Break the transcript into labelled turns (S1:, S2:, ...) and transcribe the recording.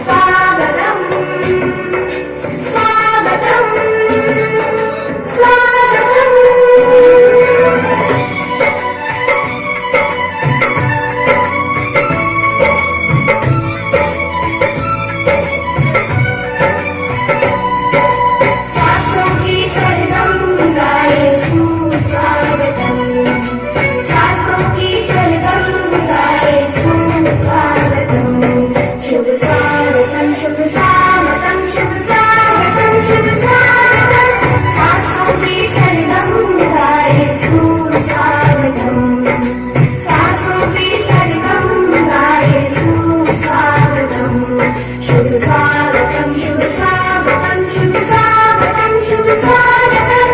S1: स्वागतम् स्वागतम् स्वागतम् सासों की सरगम गाए सुस्वागतम् सासों की सरगम गाए सुस्वागतम् शुभ स्वागतम् शुभ स्वागतम् शुभ स्वागतम् शुभ स्वागतम् सासों की सरगम गाए सुस्वागतम् सासों की सरगम गाए सुस्वागतम् शुभ स्वागतम् शुभ स्वागतम् शुभ स्वागतम् शुभ स्वागतम्